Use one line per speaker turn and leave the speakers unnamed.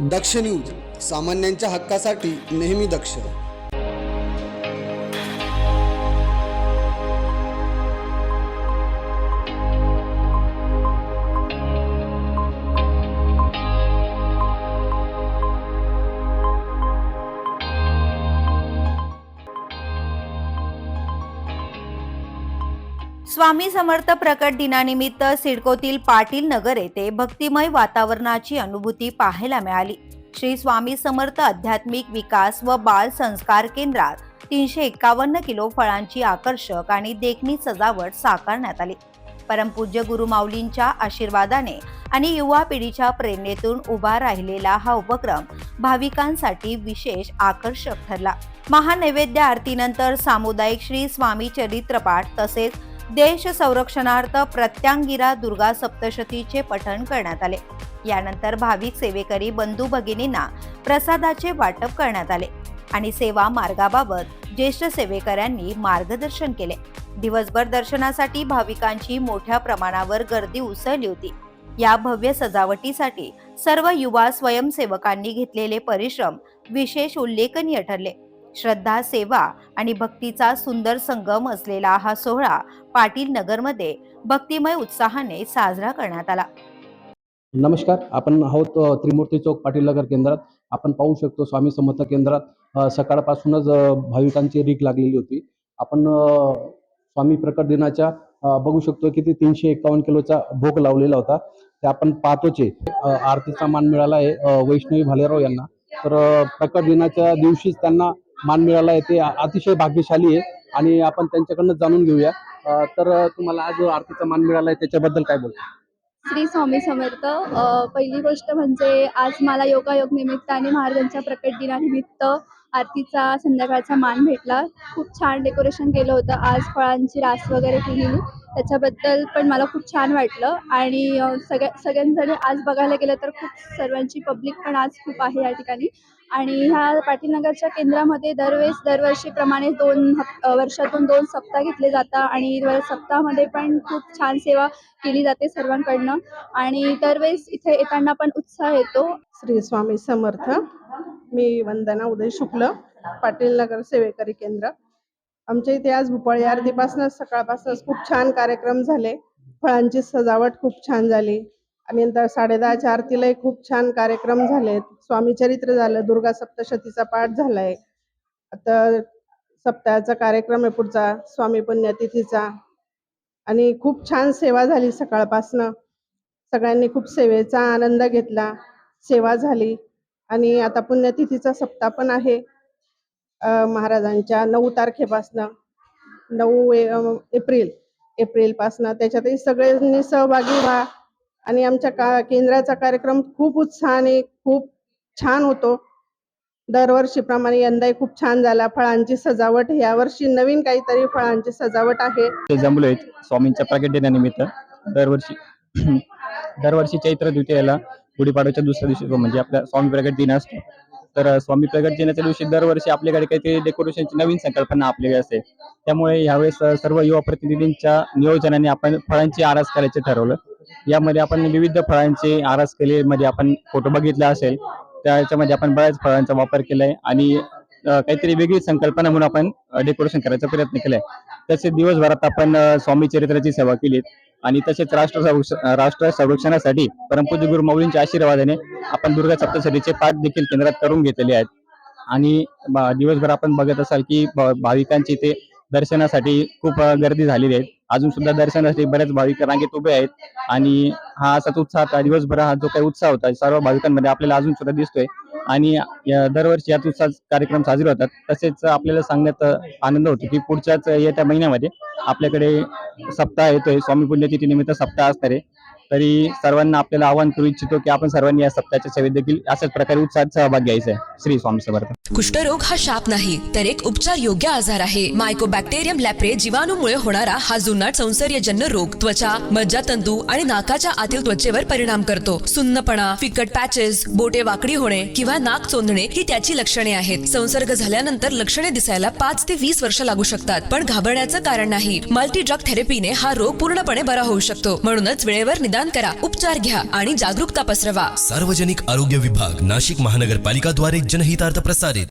दक्ष news, सामान्यांच्या हक्कासाठी नेहमी दक्ष.
स्वामी समर्थ प्रकट दिनानिमित्त सिडकोतील पाटील नगर येथे भक्तिमय वातावरणाची अनुभूती पाहायला मिळाली. श्री स्वामी समर्थ आध्यात्मिक विकास व बाल संस्कार केंद्रात 351 किलो फळांची आकर्षक आणि देखणी सजावट साकारण्यात आली. परमपूज्य गुरुमाऊलींच्या आशीर्वादाने आणि युवा पिढीच्या प्रेरणेतून उभा राहिलेला हा उपक्रम भाविकांसाठी विशेष आकर्षक ठरला. महानैवेद्य आरतीनंतर सामुदायिक श्री स्वामी चरित्रपाठ तसेच देश संरक्षणार्थ प्रत्यांगिरा दुर्गा सप्तशतीचे पठण करण्यात आले. यानंतर भाविक सेवेकरी बंधू भगिनींना प्रसादाचे वाटप करण्यात आले आणि सेवा मार्गाबाबत ज्येष्ठ सेवेकऱ्यांनी मार्गदर्शन केले. दिवसभर दर्शनासाठी भाविकांची मोठ्या प्रमाणावर गर्दी उसळली होती. या भव्य सजावटीसाठी सर्व युवा स्वयंसेवकांनी घेतलेले परिश्रम विशेष उल्लेखनीय ठरले. श्रद्धा, सेवा आणि भक्तीचा सुंदर संगम असलेला हा सोहळा पाटील नगरमध्ये भक्तिमय उत्साहाने साजरा करण्यात आला.
नमस्कार, आपण आहोत त्रिमूर्ती चौक पाटील नगर केंद्रात. आपण पाहू शकतो स्वामी समर्थ केंद्रात सकाळपासूनच भाविकांची रीक लागलेली होती. आपण स्वामी प्रकट दिनाच्या बघू शकतो की 351 किलोचा भोग लावलेला होता. ते आपण पाहतोच आहे. आरतीचा मान मिळाला आहे वैष्णवी भालेराव यांना. तर प्रकट दिनाच्या दिवशीच त्यांना मान मिळाला आहे. ते अतिशय भाग्यशाली आहे आणि आपण त्यांच्याकडनं जाणून घेऊया. तर तुम्हाला आज आरतीचा मान मिळाला आहे त्याच्याबद्दल काय बोलता?
श्री स्वामी समर्थ. पहिली गोष्ट म्हणजे आज मला योगायोग निमित्ताने महाराजांच्या प्रकट दिनानिमित्त आरतीचा संध्याकाळचा मान भेटला. खूप छान डेकोरेशन केलं होतं. आज फळांची रास वगैरे केलेली, त्याच्याबद्दल पण मला खूप छान वाटलं. आणि सगळ्यांजणी आज बघायला गेलं तर खूप सर्वांची पब्लिक पण आज खूप आहे या ठिकाणी. आणि ह्या पाटील नगरच्या केंद्रामध्ये दरवर्षीप्रमाणे वर्षातून 2 सप्ताह घेतले जातात आणि सप्ताहामध्ये पण खूप छान सेवा केली जाते सर्वांकडनं आणि दरवेळेस इथे येताना पण उत्साह येतो.
श्री स्वामी समर्थ. मी वंदना उदय शुक्ल, पाटील नगर सेवेकरी केंद्र. आमच्या इथे आज भोपाळी आरतीपासूनच सकाळपासूनच खूप छान कार्यक्रम झाले. फळांची सजावट खूप छान झाली आणि नंतर 10:30च्या आरतीलाही खूप छान कार्यक्रम झालेत. स्वामी चरित्र झालं, दुर्गा सप्तशतीचा पाठ झालाय. आता सप्ताहाचा कार्यक्रम आहे पुढचा स्वामी पुण्यतिथीचा आणि खूप छान सेवा झाली. सकाळपासनं सगळ्यांनी खूप सेवेचा आनंद घेतला, सेवा झाली. आणि आता पुण्यतिथीचा सप्ताह पण आहे महाराजांच्या 9 तारखेपासनं 9 एप्रिलपासनं. त्याच्यातही सगळ्यांनी सहभागी व्हा आणि आमच्या केंद्राचा कार्यक्रम खूप उत्साहाने खूप छान होतो. दरवर्षीप्रमाणे यंदाही खूप छान झाला. फळांची सजावट यावर्षी नवीन काहीतरी फळांची सजावट आहे.
ते जमलो आहेत स्वामींच्या प्रकट दिनानिमित्त. दरवर्षी चैत्र द्वितीयेला गुढीपाडव्याच्या दुसऱ्या दिवशी म्हणजे आपला स्वामी प्रकट दिन असतो. तर स्वामी प्रकट दिनाच्या दिवशी दरवर्षी आपल्याकडे काहीतरी डेकोरेशनची नवीन संकल्पना आपल्याकडे असते. त्यामुळे यावेळेस सर्व युवा प्रतिनिधींच्या नियोजनाने आपण फळांची आरास करायचे ठरवलं. यामध्ये आपण विविध फळांची आरास केली. मध्ये आपण फोटो बघितला असेल, त्याच्यामध्ये आपण बऱ्याच फळांचा वापर केलाय आणि काहीतरी वेगळी संकल्पना म्हणून आपण डेकोरेशन करायचा प्रयत्न केलाय. तसेच दिवसभरात आपण स्वामी चरित्राची सेवा केली आणि तसेच राष्ट्र संरक्षणासाठी परमपूज्य गुरुमाऊलींच्या आशीर्वादाने आपण दुर्गा सप्तशतीचे पाठ देखील केंद्रात करून घेतलेले आहेत. आणि दिवसभर आपण बघत असाल की भाविकांची ते दर्शनासाठी खूप गर्दी झालेली आहे. अजून सुद्धा दर्शनासाठी बरेच भाविक रांगेत उभे आहेत आणि हा असाच उत्साह दिवसभर हा जो काही उत्साह होता सर्व भाविकांमध्ये आपल्याला अजून सुद्धा दिसतोय. आणि दरवर्षी याच उत्साह कार्यक्रम साजरे होतात. तसेच आपल्याला सांगण्यात आनंद होतो की पुढच्याच येत्या महिन्यामध्ये आपल्याकडे सप्ताह येतोय. स्वामी पुण्यतिथी निमित्त सप्ताह असणार आहे. तरी सर्वांना आपल्याला आवाहन करू इच्छितो की आपण सर्वांनी या सप्ताहाच्या सेवेत देखील अशाच प्रकारे उत्साहात सहभाग घ्यायचा आहे. श्री स्वामी समर्थ.
कुष्ठरोग हा शाप नाही तर एक उपचार योग्य आजार आहे. मायकोबॅक्टेरियम लॅप्रे जीवाणूमुळे होणारा हा जुनाट संसर्यजन्य रोग त्वचा, मज्जातंतू आणि नाकाच्या आतील त्वचेवर परिणाम करतो. सुन्नपणा, फिकट पॅचेस, बोटे वाकडी होणे किंवा नाक चोंदणे ही त्याची लक्षणे आहेत. संसर्ग झाल्यानंतर लक्षणे दिसायला 5 ते 20 वर्ष लागू शकतात. पण घाबरण्याचं कारण नाही. मल्टी ड्रग थेरपीने हा रोग पूर्णपणे बरा होऊ शकतो. म्हणूनच वेळेवर निदान मतदान करा, उपचार घ्या आणि जागरूकता पसरवा.
सार्वजनिक आरोग्य विभाग, नाशिक महानगरपालिका द्वारे जनहितार्थ प्रसारित.